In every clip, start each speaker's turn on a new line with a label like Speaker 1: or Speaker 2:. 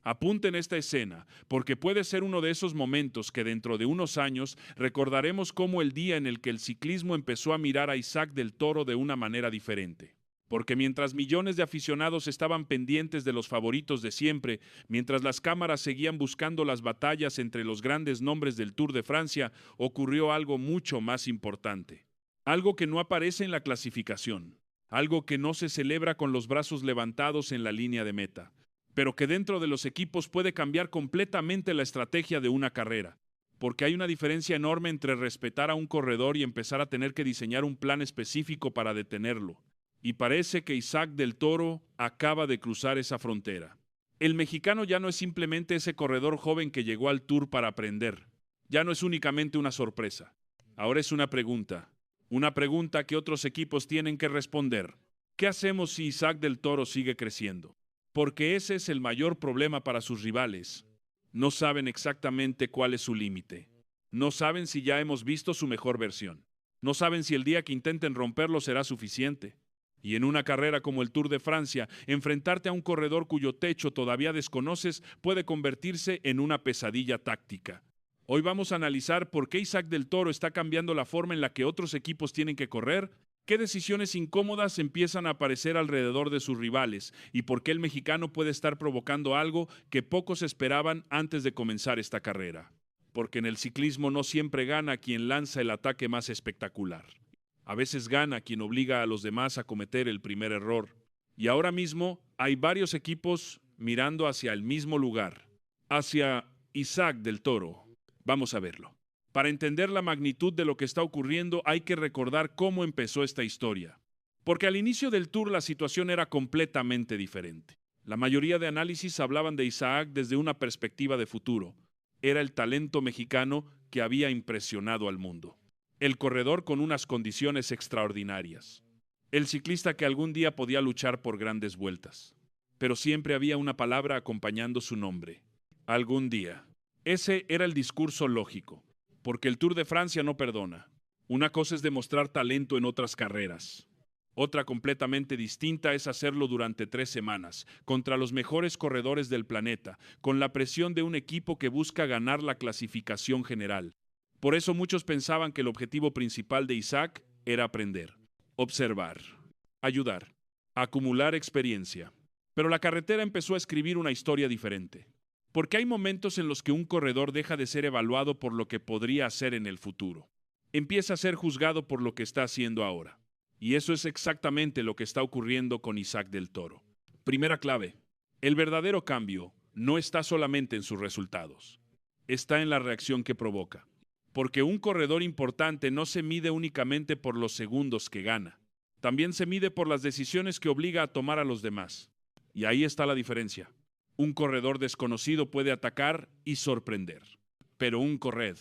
Speaker 1: Apunten esta escena, porque puede ser uno de esos momentos que dentro de unos años recordaremos como el día en el que el ciclismo empezó a mirar a Isaac del Toro de una manera diferente. Porque mientras millones de aficionados estaban pendientes de los favoritos de siempre, mientras las cámaras seguían buscando las batallas entre los grandes nombres del Tour de Francia, ocurrió algo mucho más importante. Algo que no aparece en la clasificación, algo que no se celebra con los brazos levantados en la línea de meta, pero que dentro de los equipos puede cambiar completamente la estrategia de una carrera, porque hay una diferencia enorme entre respetar a un corredor y empezar a tener que diseñar un plan específico para detenerlo. Y parece que Isaac del Toro acaba de cruzar esa frontera. El mexicano ya no es simplemente ese corredor joven que llegó al Tour para aprender. Ya no es únicamente una sorpresa. Ahora es una pregunta que otros equipos tienen que responder. ¿Qué hacemos si Isaac del Toro sigue creciendo? Porque ese es el mayor problema para sus rivales. No saben exactamente cuál es su límite. No saben si ya hemos visto su mejor versión. No saben si el día que intenten romperlo será suficiente. Y en una carrera como el Tour de Francia, enfrentarte a un corredor cuyo techo todavía desconoces puede convertirse en una pesadilla táctica. Hoy vamos a analizar por qué Isaac del Toro está cambiando la forma en la que otros equipos tienen que correr, qué decisiones incómodas empiezan a aparecer alrededor de sus rivales y por qué el mexicano puede estar provocando algo que pocos esperaban antes de comenzar esta carrera. Porque en el ciclismo no siempre gana quien lanza el ataque más espectacular. A veces gana quien obliga a los demás a cometer el primer error. Y ahora mismo hay varios equipos mirando hacia el mismo lugar, hacia Isaac del Toro. Vamos a verlo. Para entender la magnitud de lo que está ocurriendo hay que recordar cómo empezó esta historia. Porque al inicio del Tour la situación era completamente diferente. La mayoría de análisis hablaban de Isaac desde una perspectiva de futuro. Era el talento mexicano que había impresionado al mundo. El corredor con unas condiciones extraordinarias. El ciclista que algún día podía luchar por grandes vueltas. Pero siempre había una palabra acompañando su nombre. Algún día. Ese era el discurso lógico, porque el Tour de Francia no perdona. Una cosa es demostrar talento en otras carreras. Otra completamente distinta es hacerlo durante 3 semanas, contra los mejores corredores del planeta, con la presión de un equipo que busca ganar la clasificación general. Por eso muchos pensaban que el objetivo principal de Isaac era aprender, observar, ayudar, acumular experiencia. Pero la carretera empezó a escribir una historia diferente. Porque hay momentos en los que un corredor deja de ser evaluado por lo que podría hacer en el futuro. Empieza a ser juzgado por lo que está haciendo ahora. Y eso es exactamente lo que está ocurriendo con Isaac del Toro. Primera clave. El verdadero cambio no está solamente en sus resultados. Está en la reacción que provoca. Porque un corredor importante no se mide únicamente por los segundos que gana. También se mide por las decisiones que obliga a tomar a los demás. Y ahí está la diferencia. Un corredor desconocido puede atacar y sorprender. Pero un corred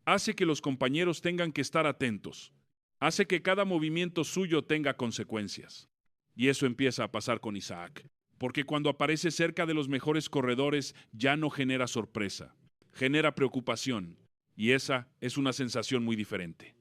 Speaker 1: hace que los compañeros tengan que estar atentos. Hace que cada movimiento suyo tenga consecuencias. Y eso empieza a pasar con Isaac. Porque cuando aparece cerca de los mejores corredores ya no genera sorpresa. Genera preocupación. Y esa es una sensación muy diferente.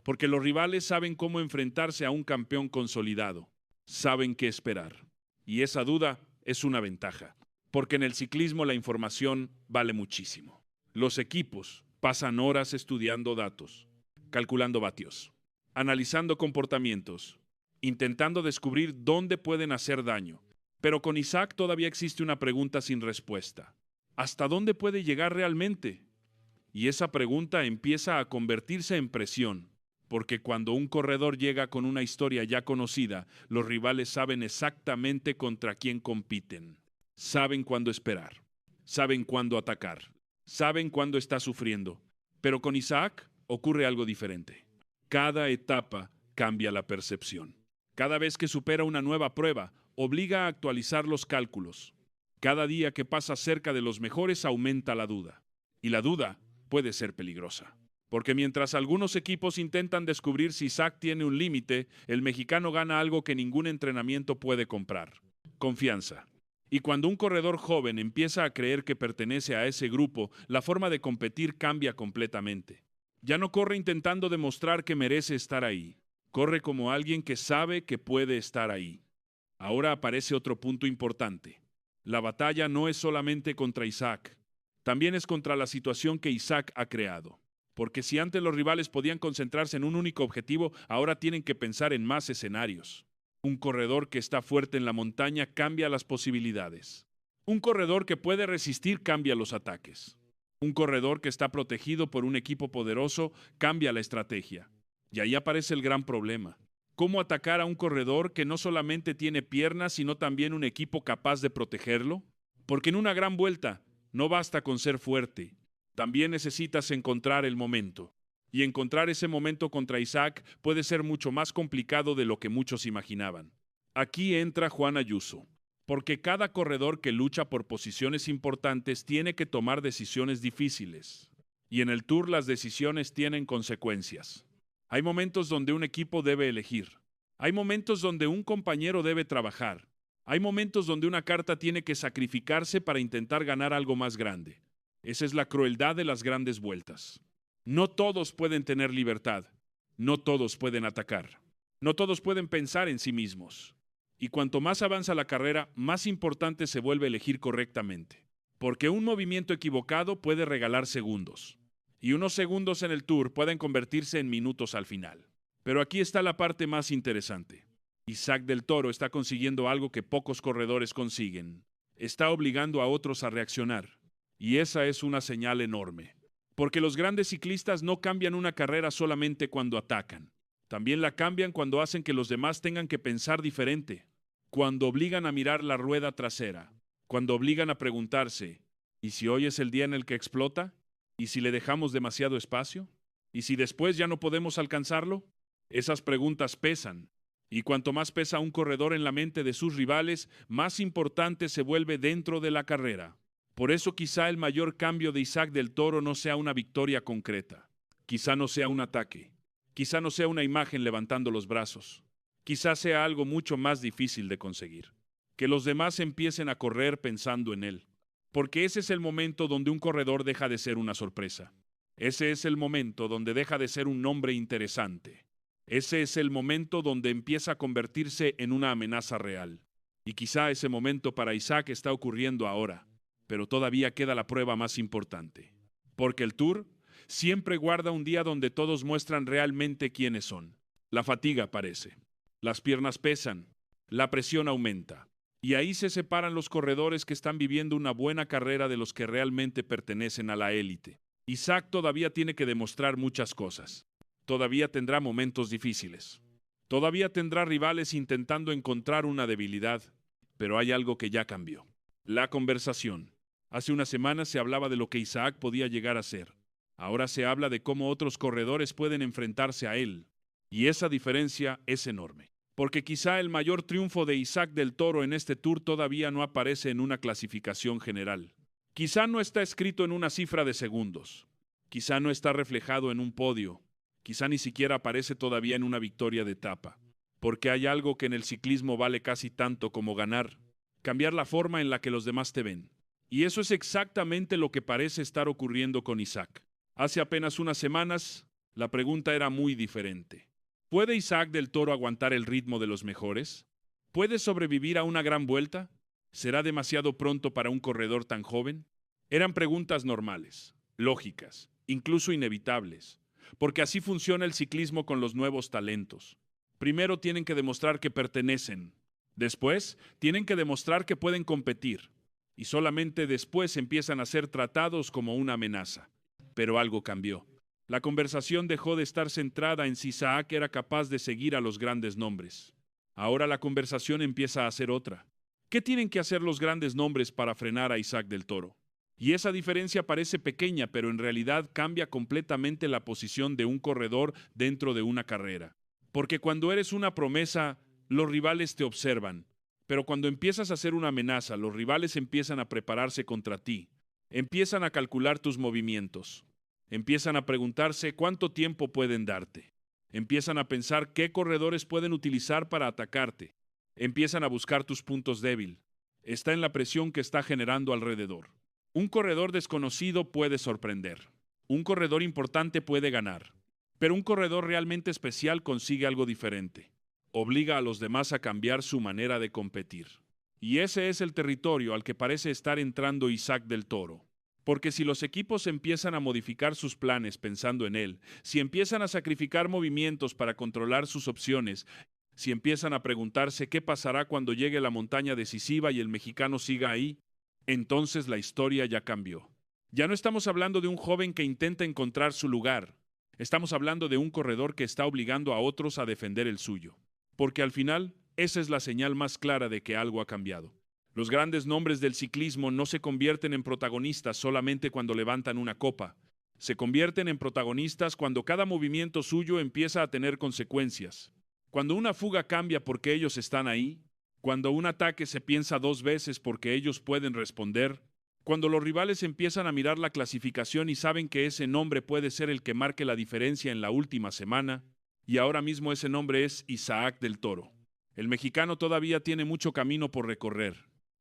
Speaker 1: Porque los rivales saben cómo enfrentarse a un campeón consolidado. Saben qué esperar. Y esa duda es una ventaja. Porque en el ciclismo la información vale muchísimo. Los equipos pasan horas estudiando datos, calculando vatios, analizando comportamientos, intentando descubrir dónde pueden hacer daño. Pero con Isaac todavía existe una pregunta sin respuesta. ¿Hasta dónde puede llegar realmente? Y esa pregunta empieza a convertirse en presión, porque cuando un corredor llega con una historia ya conocida, los rivales saben exactamente contra quién compiten. Saben cuándo esperar, saben cuándo atacar, saben cuándo está sufriendo. Pero con Isaac ocurre algo diferente. Cada etapa cambia la percepción. Cada vez que supera una nueva prueba, obliga a actualizar los cálculos. Cada día que pasa cerca de los mejores aumenta la duda. Y la duda puede ser peligrosa. Porque mientras algunos equipos intentan descubrir si Isaac tiene un límite, el mexicano gana algo que ningún entrenamiento puede comprar: confianza. Y cuando un corredor joven empieza a creer que pertenece a ese grupo, la forma de competir cambia completamente. Ya no corre intentando demostrar que merece estar ahí. Corre como alguien que sabe que puede estar ahí. Ahora aparece otro punto importante. La batalla no es solamente contra Isaac, también es contra la situación que Isaac ha creado. Porque si antes los rivales podían concentrarse en un único objetivo, ahora tienen que pensar en más escenarios. Un corredor que está fuerte en la montaña cambia las posibilidades. Un corredor que puede resistir cambia los ataques. Un corredor que está protegido por un equipo poderoso cambia la estrategia. Y ahí aparece el gran problema. ¿Cómo atacar a un corredor que no solamente tiene piernas, sino también un equipo capaz de protegerlo? Porque en una gran vuelta no basta con ser fuerte. También necesitas encontrar el momento. Y encontrar ese momento contra Isaac puede ser mucho más complicado de lo que muchos imaginaban. Aquí entra Juan Ayuso. Porque cada corredor que lucha por posiciones importantes tiene que tomar decisiones difíciles. Y en el Tour las decisiones tienen consecuencias. Hay momentos donde un equipo debe elegir. Hay momentos donde un compañero debe trabajar. Hay momentos donde una carta tiene que sacrificarse para intentar ganar algo más grande. Esa es la crueldad de las grandes vueltas. No todos pueden tener libertad. No todos pueden atacar. No todos pueden pensar en sí mismos. Y cuanto más avanza la carrera, más importante se vuelve elegir correctamente. Porque un movimiento equivocado puede regalar segundos. Y unos segundos en el Tour pueden convertirse en minutos al final. Pero aquí está la parte más interesante. Isaac del Toro está consiguiendo algo que pocos corredores consiguen. Está obligando a otros a reaccionar. Y esa es una señal enorme. Porque los grandes ciclistas no cambian una carrera solamente cuando atacan. También la cambian cuando hacen que los demás tengan que pensar diferente. Cuando obligan a mirar la rueda trasera. Cuando obligan a preguntarse, ¿y si hoy es el día en el que explota? ¿Y si le dejamos demasiado espacio? ¿Y si después ya no podemos alcanzarlo? Esas preguntas pesan. Y cuanto más pesa un corredor en la mente de sus rivales, más importante se vuelve dentro de la carrera. Por eso quizá el mayor cambio de Isaac del Toro no sea una victoria concreta. Quizá no sea un ataque. Quizá no sea una imagen levantando los brazos. Quizá sea algo mucho más difícil de conseguir. Que los demás empiecen a correr pensando en él. Porque ese es el momento donde un corredor deja de ser una sorpresa. Ese es el momento donde deja de ser un nombre interesante. Ese es el momento donde empieza a convertirse en una amenaza real. Y quizá ese momento para Isaac está ocurriendo ahora. Pero todavía queda la prueba más importante. Porque el Tour siempre guarda un día donde todos muestran realmente quiénes son. La fatiga aparece. Las piernas pesan. La presión aumenta. Y ahí se separan los corredores que están viviendo una buena carrera de los que realmente pertenecen a la élite. Isaac todavía tiene que demostrar muchas cosas. Todavía tendrá momentos difíciles. Todavía tendrá rivales intentando encontrar una debilidad. Pero hay algo que ya cambió. La conversación. Hace unas semanas se hablaba de lo que Isaac podía llegar a ser. Ahora se habla de cómo otros corredores pueden enfrentarse a él. Y esa diferencia es enorme. Porque quizá el mayor triunfo de Isaac del Toro en este Tour todavía no aparece en una clasificación general. Quizá no está escrito en una cifra de segundos. Quizá no está reflejado en un podio. Quizá ni siquiera aparece todavía en una victoria de etapa. Porque hay algo que en el ciclismo vale casi tanto como ganar. Cambiar la forma en la que los demás te ven. Y eso es exactamente lo que parece estar ocurriendo con Isaac. Hace apenas unas semanas, la pregunta era muy diferente. ¿Puede Isaac del Toro aguantar el ritmo de los mejores? ¿Puede sobrevivir a una gran vuelta? ¿Será demasiado pronto para un corredor tan joven? Eran preguntas normales, lógicas, incluso inevitables, porque así funciona el ciclismo con los nuevos talentos. Primero tienen que demostrar que pertenecen. Después, tienen que demostrar que pueden competir. Y solamente después empiezan a ser tratados como una amenaza. Pero algo cambió. La conversación dejó de estar centrada en si Isaac era capaz de seguir a los grandes nombres. Ahora la conversación empieza a ser otra. ¿Qué tienen que hacer los grandes nombres para frenar a Isaac del Toro? Y esa diferencia parece pequeña, pero en realidad cambia completamente la posición de un corredor dentro de una carrera. Porque cuando eres una promesa, los rivales te observan. Pero cuando empiezas a ser una amenaza, los rivales empiezan a prepararse contra ti. Empiezan a calcular tus movimientos. Empiezan a preguntarse cuánto tiempo pueden darte. Empiezan a pensar qué corredores pueden utilizar para atacarte. Empiezan a buscar tus puntos débiles. Está en la presión que está generando alrededor. Un corredor desconocido puede sorprender. Un corredor importante puede ganar. Pero un corredor realmente especial consigue algo diferente. Obliga a los demás a cambiar su manera de competir. Y ese es el territorio al que parece estar entrando Isaac del Toro. Porque si los equipos empiezan a modificar sus planes pensando en él, si empiezan a sacrificar movimientos para controlar sus opciones, si empiezan a preguntarse qué pasará cuando llegue la montaña decisiva y el mexicano siga ahí, entonces la historia ya cambió. Ya no estamos hablando de un joven que intenta encontrar su lugar. Estamos hablando de un corredor que está obligando a otros a defender el suyo. Porque al final, esa es la señal más clara de que algo ha cambiado. Los grandes nombres del ciclismo no se convierten en protagonistas solamente cuando levantan una copa. Se convierten en protagonistas cuando cada movimiento suyo empieza a tener consecuencias. Cuando una fuga cambia porque ellos están ahí. Cuando un ataque se piensa dos veces porque ellos pueden responder. Cuando los rivales empiezan a mirar la clasificación y saben que ese nombre puede ser el que marque la diferencia en la última semana. Y ahora mismo ese nombre es Isaac del Toro. El mexicano todavía tiene mucho camino por recorrer.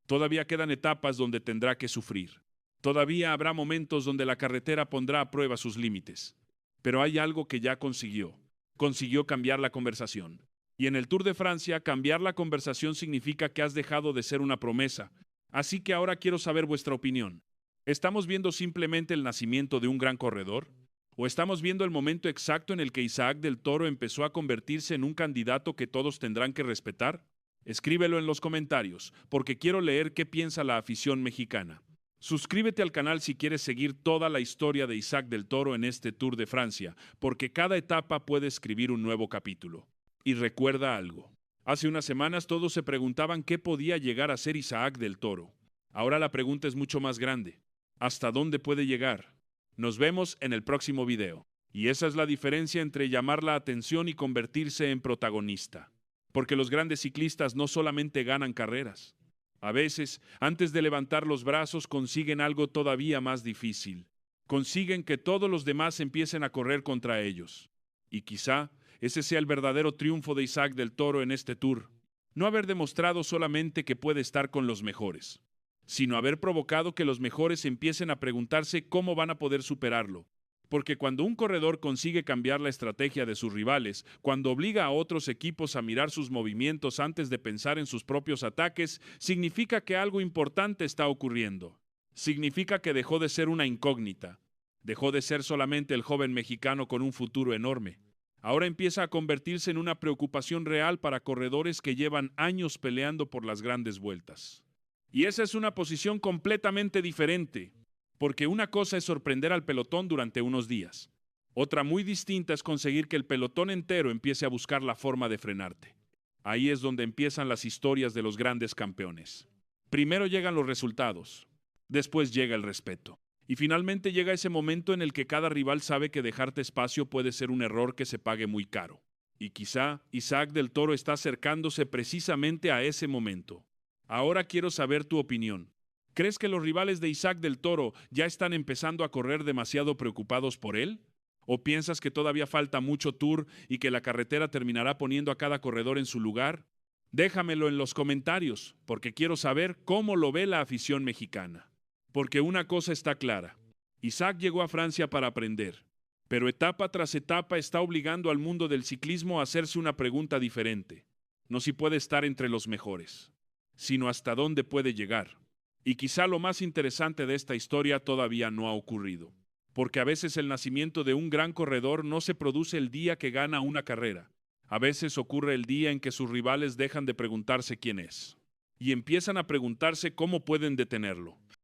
Speaker 1: Todavía quedan etapas donde tendrá que sufrir. Todavía habrá momentos donde la carretera pondrá a prueba sus límites. Pero hay algo que ya consiguió. Consiguió cambiar la conversación. Y en el Tour de Francia, cambiar la conversación significa que has dejado de ser una promesa. Así que ahora quiero saber vuestra opinión. ¿Estamos viendo simplemente el nacimiento de un gran corredor? ¿O estamos viendo el momento exacto en el que Isaac del Toro empezó a convertirse en un candidato que todos tendrán que respetar? Escríbelo en los comentarios, porque quiero leer qué piensa la afición mexicana. Suscríbete al canal si quieres seguir toda la historia de Isaac del Toro en este Tour de Francia, porque cada etapa puede escribir un nuevo capítulo. Y recuerda algo. Hace unas semanas todos se preguntaban qué podía llegar a ser Isaac del Toro. Ahora la pregunta es mucho más grande. ¿Hasta dónde puede llegar? Nos vemos en el próximo video. Y esa es la diferencia entre llamar la atención y convertirse en protagonista. Porque los grandes ciclistas no solamente ganan carreras. A veces, antes de levantar los brazos, consiguen algo todavía más difícil. Consiguen que todos los demás empiecen a correr contra ellos. Y quizá ese sea el verdadero triunfo de Isaac del Toro en este Tour. No haber demostrado solamente que puede estar con los mejores, sino haber provocado que los mejores empiecen a preguntarse cómo van a poder superarlo. Porque cuando un corredor consigue cambiar la estrategia de sus rivales, cuando obliga a otros equipos a mirar sus movimientos antes de pensar en sus propios ataques, significa que algo importante está ocurriendo. Significa que dejó de ser una incógnita. Dejó de ser solamente el joven mexicano con un futuro enorme. Ahora empieza a convertirse en una preocupación real para corredores que llevan años peleando por las grandes vueltas. Y esa es una posición completamente diferente. Porque una cosa es sorprender al pelotón durante unos días. Otra muy distinta es conseguir que el pelotón entero empiece a buscar la forma de frenarte. Ahí es donde empiezan las historias de los grandes campeones. Primero llegan los resultados, después llega el respeto. Y finalmente llega ese momento en el que cada rival sabe que dejarte espacio puede ser un error que se pague muy caro. Y quizá Isaac del Toro está acercándose precisamente a ese momento. Ahora quiero saber tu opinión. ¿Crees que los rivales de Isaac del Toro ya están empezando a correr demasiado preocupados por él? ¿O piensas que todavía falta mucho Tour y que la carretera terminará poniendo a cada corredor en su lugar? Déjamelo en los comentarios, porque quiero saber cómo lo ve la afición mexicana. Porque una cosa está clara. Isaac llegó a Francia para aprender, pero etapa tras etapa está obligando al mundo del ciclismo a hacerse una pregunta diferente. No si puede estar entre los mejores, sino hasta dónde puede llegar. Y quizá lo más interesante de esta historia todavía no ha ocurrido, porque a veces el nacimiento de un gran corredor no se produce el día que gana una carrera. A veces ocurre el día en que sus rivales dejan de preguntarse quién es, y empiezan a preguntarse cómo pueden detenerlo.